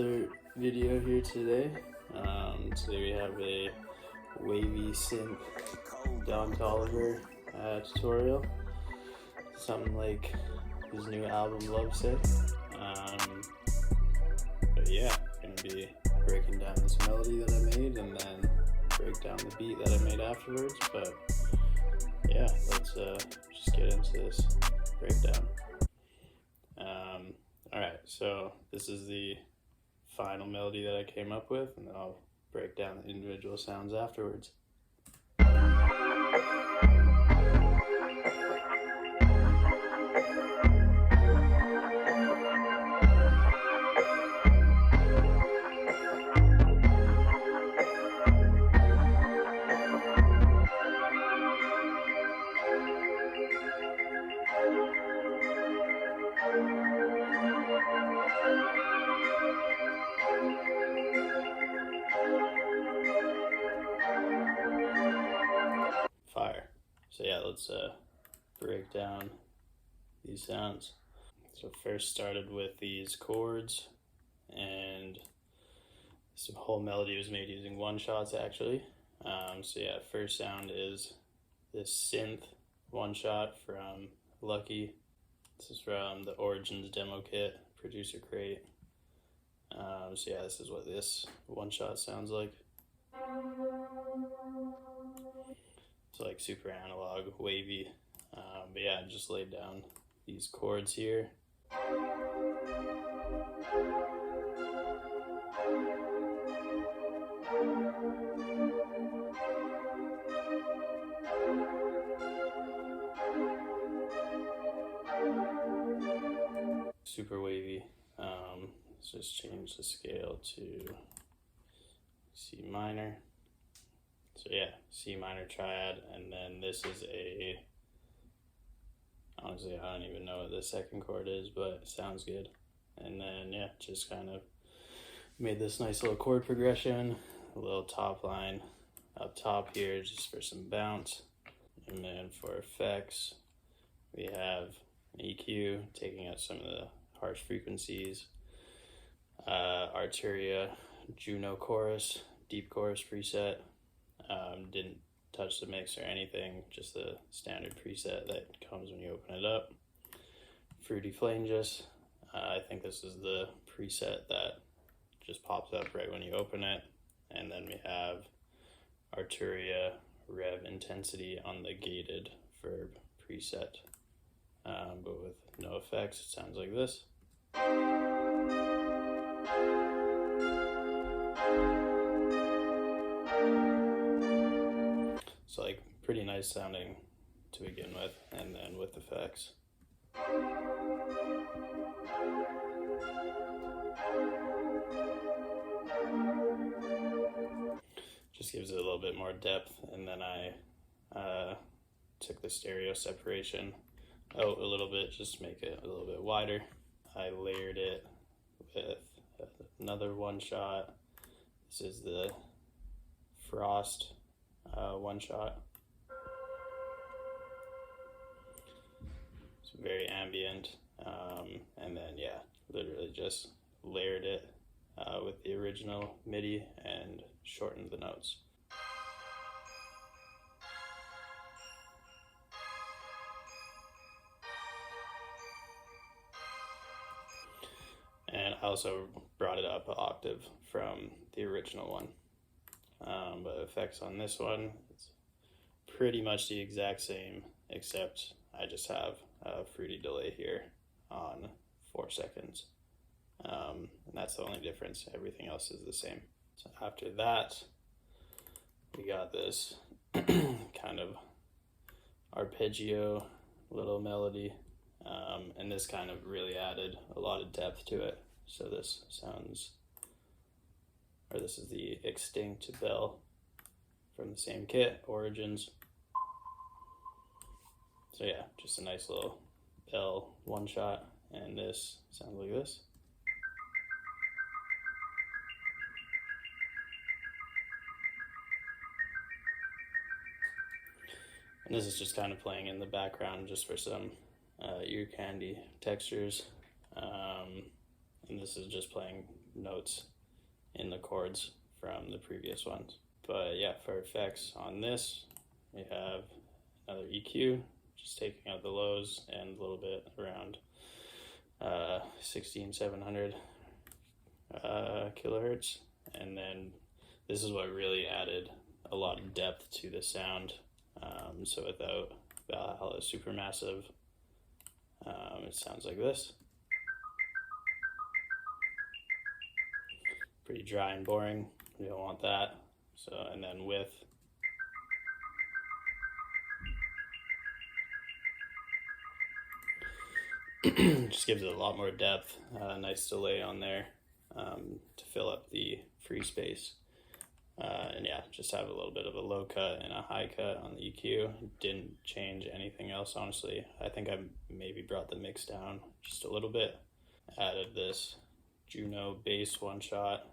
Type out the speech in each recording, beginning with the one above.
another video here today. Today we have a Wavy Synth Toliver tutorial. Something like his new album Lovesick. But yeah, I'm gonna be breaking down this melody that I made and then break down the beat that I made afterwards. But yeah, let's just get into this breakdown. Alright, so this is the final melody that I came up with, and then I'll break down the individual sounds afterwards. Fire. So yeah, let's break down these sounds. So first started with these chords, and this whole melody was made using one shots actually. So yeah, first sound is this synth one shot from Lucky. This is from the Origins demo kit, producer crate. So yeah, this is what this one shot sounds like. It's like super analog, wavy. But yeah, I just laid down these chords here. Super wavy. Let's just change the scale to C minor. So yeah, C minor triad, and then this is a, honestly I don't even know what the second chord is, but it sounds good. And then yeah, just kind of made this nice little chord progression, a little top line up top here just for some bounce. And then for effects, we have an EQ taking out some of the harsh frequencies, Arturia Juno chorus, deep chorus preset. Didn't touch the mix or anything, just the standard preset that comes when you open it up. Fruity Flanges, I think this is the preset that just pops up right when you open it. And then we have Arturia Rev Intensity on the gated verb preset, but with no effects. It sounds like this. So like pretty nice sounding to begin with, and then with effects. Just gives it a little bit more depth, and then I took the stereo separation out a little bit, just to make it a little bit wider. I layered it with another one shot. This is the Frost one shot. It's very ambient, and then yeah, literally just layered it with the original MIDI and shortened the notes. And I also brought it up an octave from the original one. But effects on this one, it's pretty much the exact same, except I just have a fruity delay here on 4 seconds. And that's the only difference. Everything else is the same. So after that, we got this kind of arpeggio little melody. And this kind of really added a lot of depth to it. So this sounds, or this is the Extinct Bell from the same kit, Origins. So yeah, just a nice little bell one shot, and this sounds like this. And this is just kind of playing in the background just for some ear candy textures. And this is just playing notes in the chords from the previous ones. But yeah, for effects on this, we have another EQ, just taking out the lows and a little bit around 16700 kilohertz. And then this is what really added a lot of depth to the sound. So without Valhalla Supermassive, it sounds like this. Pretty dry and boring. We don't want that. So, and then with just gives it a lot more depth. Nice delay on there to fill up the free space. And yeah, just have a little bit of a low cut and a high cut on the EQ. Didn't change anything else, honestly. I think I maybe brought the mix down just a little bit. Added this Juno bass one shot,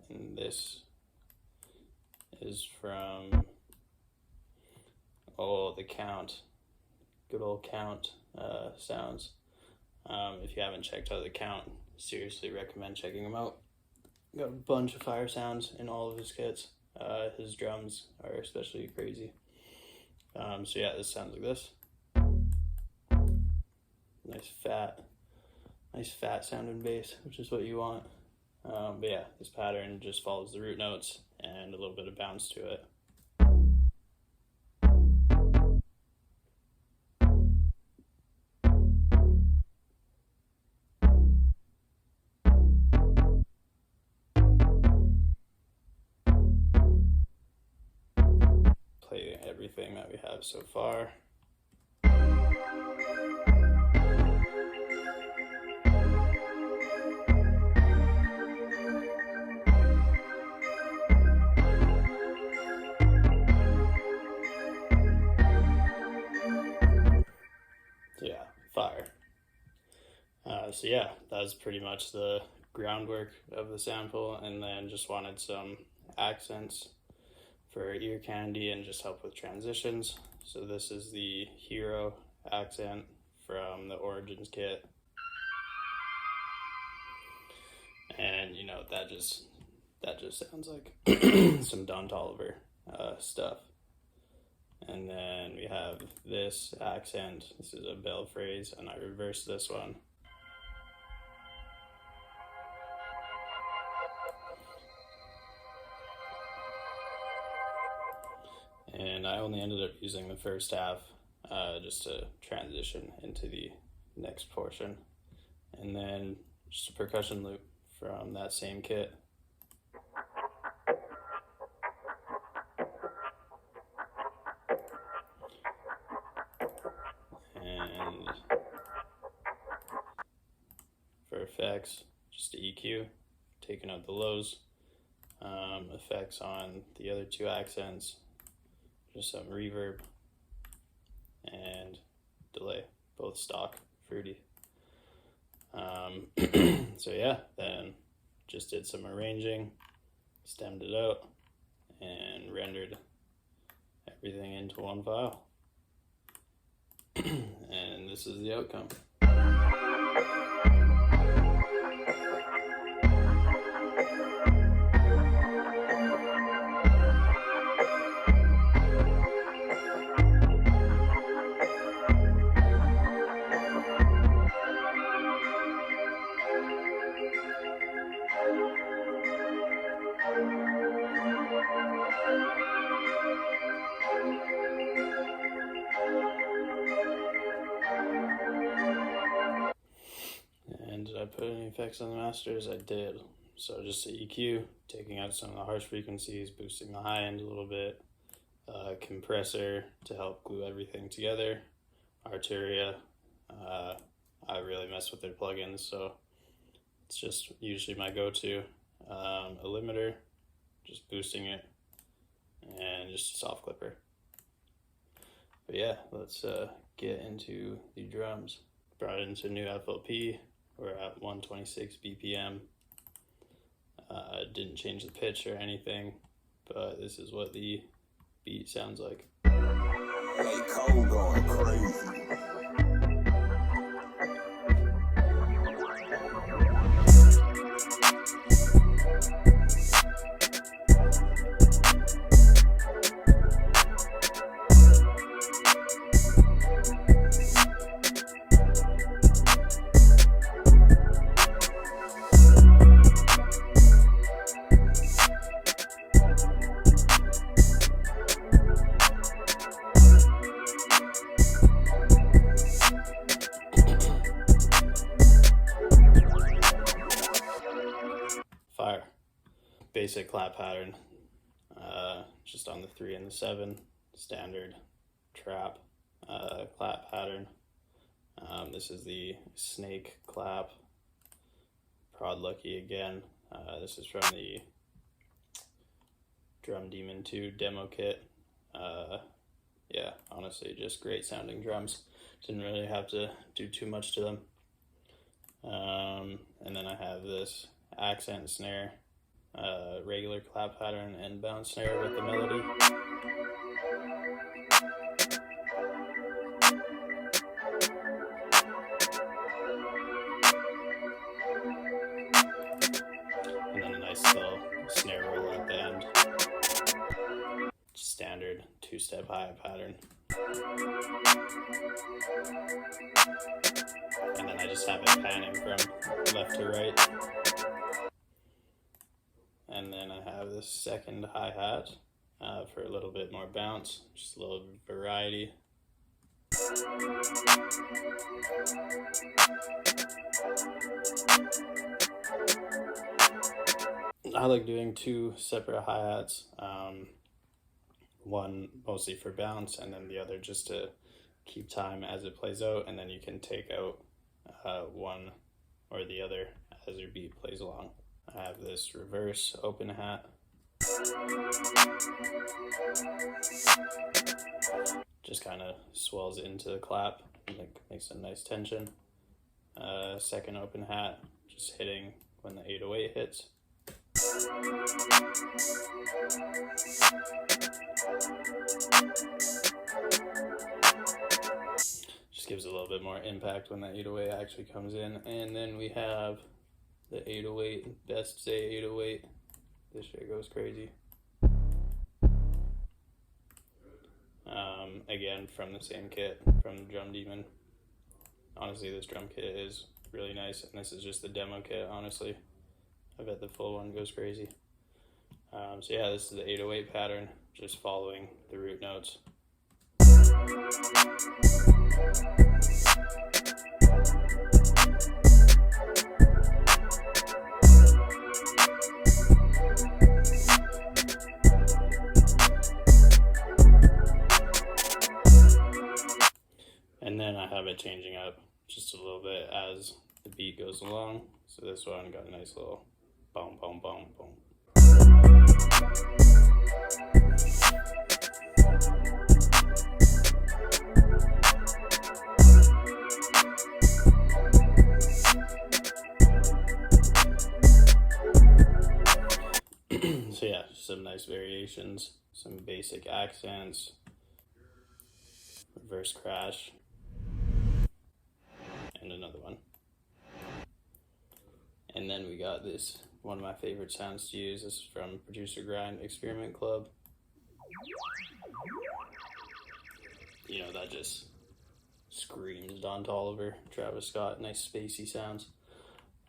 and this is from the Count, good old Count sounds. If you haven't checked out the Count, seriously recommend checking him out. Got a bunch of fire sounds in all of his kits. His drums are especially crazy. So yeah, this sounds like this. Nice fat sounding bass, which is what you want. But yeah, this pattern just follows the root notes and a little bit of bounce to it. Play everything that we have so far. Yeah, fire. So yeah, that's pretty much the groundwork of the sample, and then just wanted some accents for ear candy and just help with transitions. So this is the Hero accent from the Origins kit. And you know, that just sounds like some Don Toliver stuff. And then we have this accent. This is a bell phrase, and I reversed this one. And I only ended up using the first half just to transition into the next portion. And then just a percussion loop from that same kit. And for effects, just the EQ, taking out the lows. Effects on the other two accents, just some reverb and delay, both stock, fruity. So yeah, then just did some arranging, stemmed it out, and rendered everything into one file. And this is the outcome. And did I put any effects on the masters? I did. So just the EQ, taking out some of the harsh frequencies, boosting the high end a little bit, compressor to help glue everything together, Arturia. I really mess with their plugins, so it's just usually my go-to. A limiter, just boosting it, and just a soft clipper. But yeah, let's get into the drums. Brought it into a new FLP. We're at 126 BPM. Didn't change the pitch or anything, but this is what the beat sounds like. Hey, Cole going crazy. basic clap pattern, just on the 3 and the 7, standard trap clap pattern. This is the snake clap, Prod Lucky again. This is from the Drum Demon 2 demo kit. Yeah, honestly, just great sounding drums. Didn't really have to do too much to them. And then I have this accent snare, regular clap pattern and bounce snare with the melody. And then a nice little snare roll at the end. Standard 2-step hi-hat pattern. And then I just have it panning from left to right. And then I have this second hi-hat for a little bit more bounce, just a little variety. I like doing 2 separate hi-hats, one mostly for bounce and then the other just to keep time as it plays out, and then you can take out one or the other as your beat plays along. I have this reverse open hat. Just kind of swells it into the clap, makes a nice tension. Second open hat, just hitting when the 808 hits. Just gives a little bit more impact when that 808 actually comes in. And then we have the 808, best say 808. This shit goes crazy. Again, from the same kit, from the Drum Demon. Honestly, this drum kit is really nice, and this is just the demo kit, honestly. I bet the full one goes crazy. So yeah, this is the 808 pattern, just following the root notes. And then I have it changing up just a little bit as the beat goes along. So this one got a nice little boom, boom, boom, boom. So yeah, some nice variations, some basic accents, reverse crash, and another one. And then we got this, one of my favorite sounds to use. This is from Producer Grind Experiment Club. You know, that just screams Don Toliver, Travis Scott, nice spacey sounds.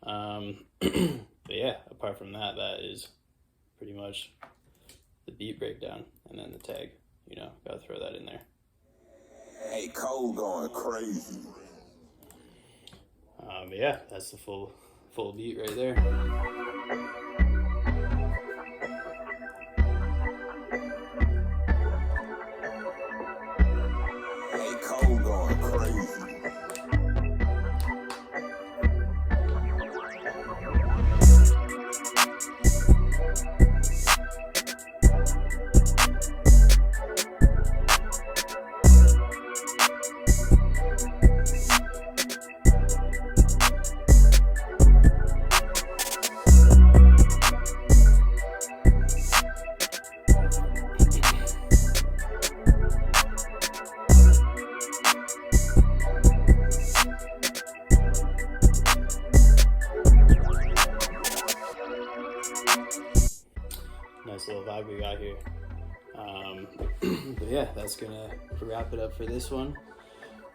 But yeah, apart from that, that is pretty much the beat breakdown, and then the tag, you know, gotta throw that in there. Hey, Cole going crazy. But yeah, that's the full beat right there. Hey, Cole going crazy. Nice little vibe we got here. But yeah, that's gonna wrap it up for this one.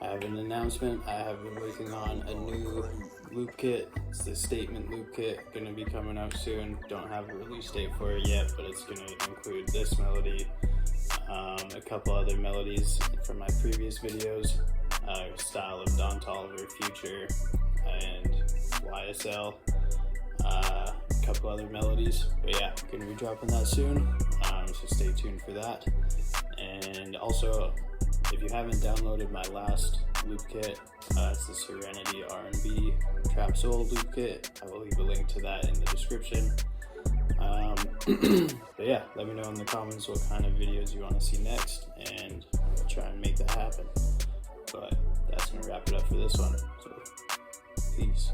I have an announcement. I have been working on a new loop kit. It's the Statement loop kit, gonna be coming out soon. Don't have a release date for it yet, but it's gonna include this melody, a couple other melodies from my previous videos, style of Don Toliver, Future, and YSL. couple other melodies. But yeah, I'm gonna be dropping that soon, so stay tuned for that. And also, if you haven't downloaded my last loop kit, it's the Serenity R&B Trap Soul loop kit. I will leave a link to that in the description. But yeah, let me know in the comments what kind of videos you want to see next, and I'll try and make that happen. But that's gonna wrap it up for this one. So, peace.